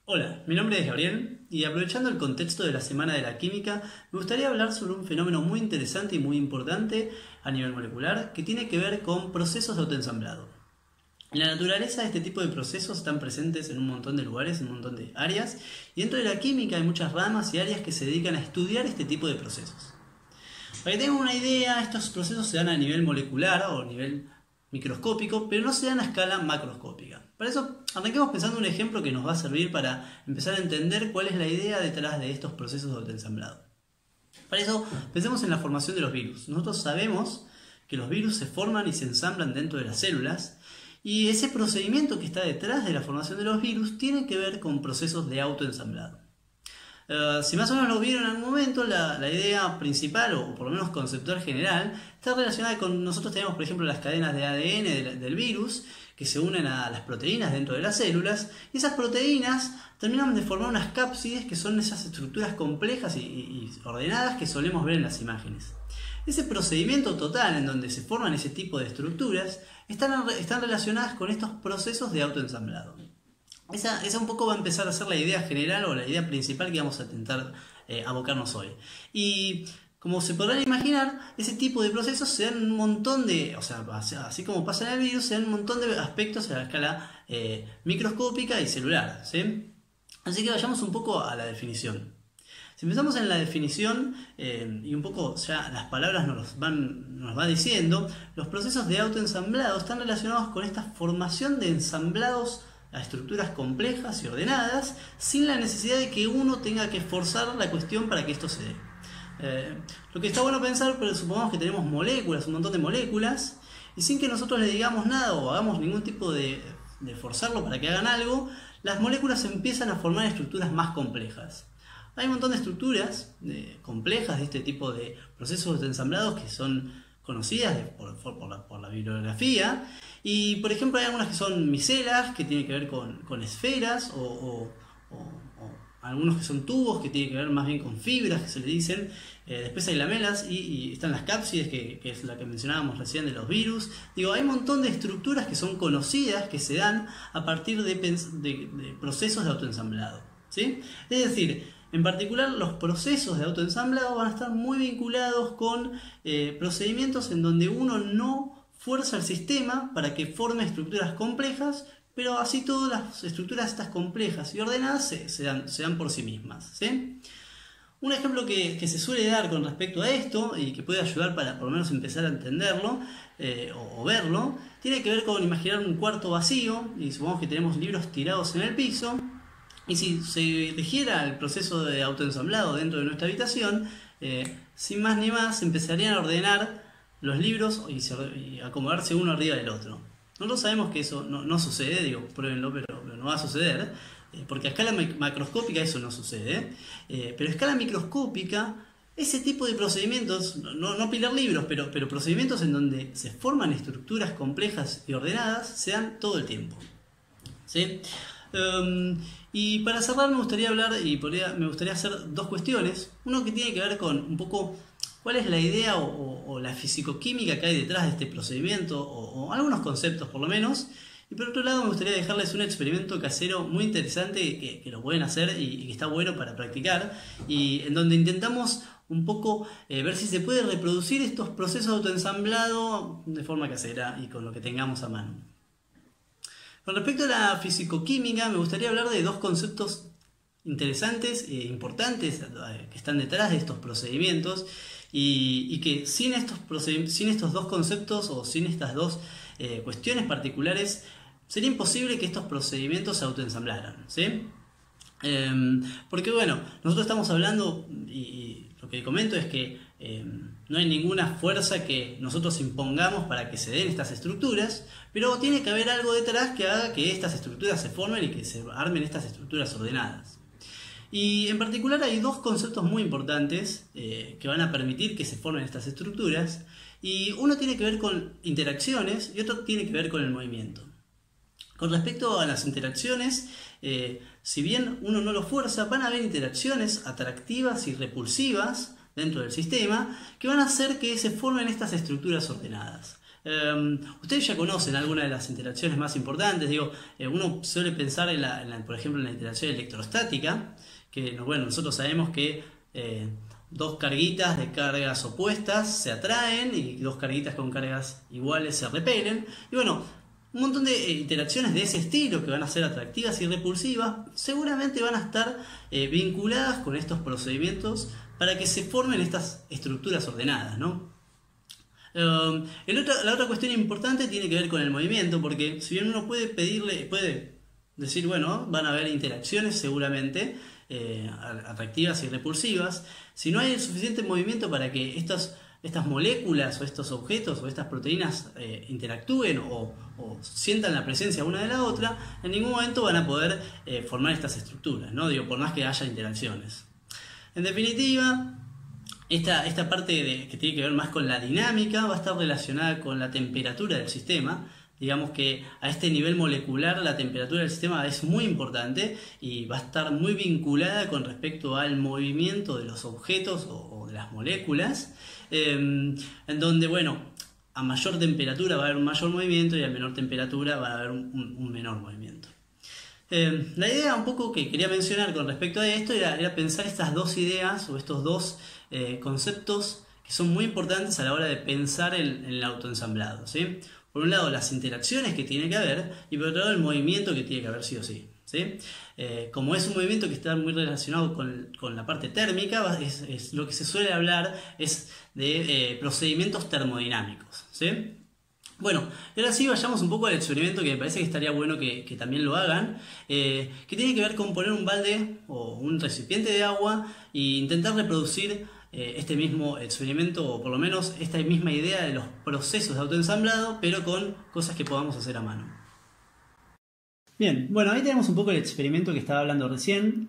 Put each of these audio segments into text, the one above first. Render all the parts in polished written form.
Hola, mi nombre es Gabriel y aprovechando el contexto de la Semana de la Química, me gustaría hablar sobre un fenómeno muy interesante y muy importante a nivel molecular que tiene que ver con procesos de autoensamblado. En la naturaleza este tipo de procesos están presentes en un montón de lugares, en un montón de áreas, y dentro de la química hay muchas ramas y áreas que se dedican a estudiar este tipo de procesos. Para que tengan una idea, estos procesos se dan a nivel molecular o a nivel microscópico, pero no se dan a escala macroscópica. Para eso, arranquemos pensando un ejemplo que nos va a servir para empezar a entender cuál es la idea detrás de estos procesos de autoensamblado. Para eso, pensemos en la formación de los virus. Nosotros sabemos que los virus se forman y se ensamblan dentro de las células, y ese procedimiento que está detrás de la formación de los virus tiene que ver con procesos de autoensamblado. Si más o menos lo vieron en algún momento, la idea principal, o por lo menos conceptual general, está relacionada con, nosotros tenemos por ejemplo las cadenas de ADN del virus, que se unen a las proteínas dentro de las células, y esas proteínas terminan de formar unas cápsides, que son esas estructuras complejas y ordenadas que solemos ver en las imágenes. Ese procedimiento total en donde se forman ese tipo de estructuras están relacionadas con estos procesos de autoensamblado. Esa un poco va a empezar a ser la idea general o la idea principal que vamos a intentar abocarnos hoy. Y como se podrán imaginar, ese tipo de procesos se dan un montón de, así como pasa en el virus, se dan un montón de aspectos a la escala microscópica y celular, ¿sí? Así que vayamos un poco a la definición. Si empezamos en la definición, y un poco ya las palabras nos va diciendo, los procesos de autoensamblado están relacionados con esta formación de ensamblados a estructuras complejas y ordenadas sin la necesidad de que uno tenga que forzar la cuestión para que esto se dé. Lo que está bueno pensar, pero supongamos que tenemos moléculas, un montón de moléculas, y sin que nosotros le digamos nada o hagamos ningún tipo de forzarlo para que hagan algo, las moléculas empiezan a formar estructuras más complejas. Hay un montón de estructuras complejas de este tipo de procesos ensamblados que son conocidas por la bibliografía, y por ejemplo hay algunas que son micelas, que tienen que ver con esferas, o algunos que son tubos, que tienen que ver más bien con fibras, que se le dicen. Después hay lamelas y están las cápsides, que es la que mencionábamos recién de los virus. Digo, hay un montón de estructuras que son conocidas, que se dan a partir de procesos de autoensamblado, ¿sí? Es decir, en particular los procesos de autoensamblado van a estar muy vinculados con procedimientos en donde uno no fuerza el sistema para que forme estructuras complejas, pero así todas las estructuras estas complejas y ordenadas se dan por sí mismas, ¿sí? Un ejemplo que se suele dar con respecto a esto y que puede ayudar para por lo menos empezar a entenderlo o verlo, tiene que ver con imaginar un cuarto vacío, y supongamos que tenemos libros tirados en el piso, y si se eligiera el proceso de autoensamblado dentro de nuestra habitación, sin más ni más empezarían a ordenar los libros y acomodarse uno arriba del otro. Nosotros sabemos que eso no sucede, digo, pruébenlo, pero no va a suceder, porque a escala macroscópica eso no sucede, pero a escala microscópica ese tipo de procedimientos, no pilar libros, pero procedimientos en donde se forman estructuras complejas y ordenadas, se dan todo el tiempo, ¿sí? Y para cerrar me gustaría hablar me gustaría hacer dos cuestiones. Uno que tiene que ver con un poco cuál es la idea o la fisicoquímica que hay detrás de este procedimiento, o algunos conceptos por lo menos. Y por otro lado me gustaría dejarles un experimento casero muy interesante que lo pueden hacer y que está bueno para practicar, y en donde intentamos un poco ver si se puede reproducir estos procesos de autoensamblado de forma casera y con lo que tengamos a mano. Con respecto a la fisicoquímica, me gustaría hablar de dos conceptos interesantes e importantes que están detrás de estos procedimientos, y que sin estos dos conceptos o sin estas dos cuestiones particulares sería imposible que estos procedimientos se autoensamblaran, ¿sí? Porque bueno, nosotros estamos hablando, y lo que comento es que no hay ninguna fuerza que nosotros impongamos para que se den estas estructuras, pero tiene que haber algo detrás que haga que estas estructuras se formen y que se armen estas estructuras ordenadas. Y en particular hay dos conceptos muy importantes que van a permitir que se formen estas estructuras, y uno tiene que ver con interacciones y otro tiene que ver con el movimiento. Con respecto a las interacciones, si bien uno no lo fuerza, van a haber interacciones atractivas y repulsivas dentro del sistema que van a hacer que se formen estas estructuras ordenadas. Ustedes ya conocen algunas de las interacciones más importantes. Digo, uno suele pensar por ejemplo, en la interacción electrostática, que bueno, nosotros sabemos que dos carguitas de cargas opuestas se atraen y dos carguitas con cargas iguales se repelen. Y bueno, un montón de interacciones de ese estilo que van a ser atractivas y repulsivas seguramente van a estar vinculadas con estos procedimientos para que se formen estas estructuras ordenadas, ¿no? La otra cuestión importante tiene que ver con el movimiento, porque si bien uno puede decir, bueno, van a haber interacciones seguramente atractivas y repulsivas, si no hay el suficiente movimiento para que estas moléculas o estos objetos o estas proteínas interactúen o sientan la presencia una de la otra, en ningún momento van a poder formar estas estructuras, ¿no? Digo, por más que haya interacciones. En definitiva, esta parte que tiene que ver más con la dinámica va a estar relacionada con la temperatura del sistema. Digamos que a este nivel molecular la temperatura del sistema es muy importante y va a estar muy vinculada con respecto al movimiento de los objetos o de las moléculas, en donde, bueno, a mayor temperatura va a haber un mayor movimiento y a menor temperatura va a haber un menor movimiento. La idea un poco que quería mencionar con respecto a esto era pensar estas dos ideas o estos dos conceptos que son muy importantes a la hora de pensar el autoensamblado, ¿sí? Por un lado las interacciones que tiene que haber y por otro lado el movimiento que tiene que haber sí o sí, ¿sí? Como es un movimiento que está muy relacionado con la parte térmica, es lo que se suele hablar es de procedimientos termodinámicos, ¿sí? Bueno, y ahora sí vayamos un poco al experimento que me parece que estaría bueno que también lo hagan, que tiene que ver con poner un balde o un recipiente de agua e intentar reproducir este mismo experimento o por lo menos esta misma idea de los procesos de autoensamblado, pero con cosas que podamos hacer a mano. Bien, bueno, ahí tenemos un poco el experimento que estaba hablando recién.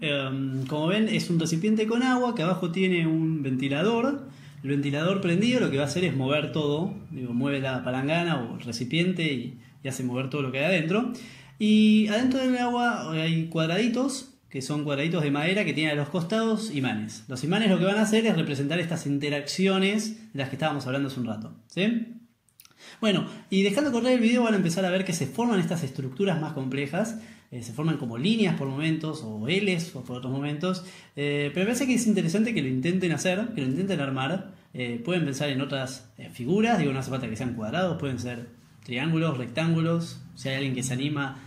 Como ven, es un recipiente con agua que abajo tiene un ventilador. El ventilador prendido lo que va a hacer es mover todo, mueve la palangana o el recipiente y hace mover todo lo que hay adentro. Y adentro del agua hay cuadraditos, que son cuadraditos de madera que tienen a los costados imanes. Los imanes lo que van a hacer es representar estas interacciones de las que estábamos hablando hace un rato, ¿sí? Bueno, y dejando correr el video van a empezar a ver que se forman estas estructuras más complejas. Se forman como líneas por momentos o L's por otros momentos, pero me parece que es interesante que lo intenten hacer, que lo intenten armar. Pueden pensar en otras figuras, digo, no hace falta que sean cuadrados, pueden ser triángulos, rectángulos, si hay alguien que se anima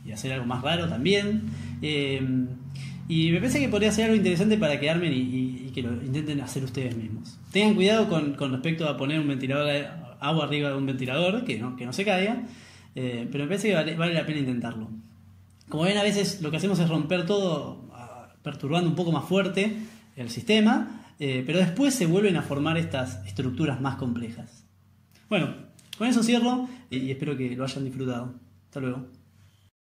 y hacer algo más raro también. Y me parece que podría ser algo interesante para que armen y que lo intenten hacer ustedes mismos. Tengan cuidado con respecto a poner un ventilador de agua arriba de un ventilador, que no se caiga. Pero me parece que vale la pena intentarlo. Como ven, a veces lo que hacemos es romper todo, perturbando un poco más fuerte el sistema, pero después se vuelven a formar estas estructuras más complejas. Bueno, con eso cierro y espero que lo hayan disfrutado. Hasta luego.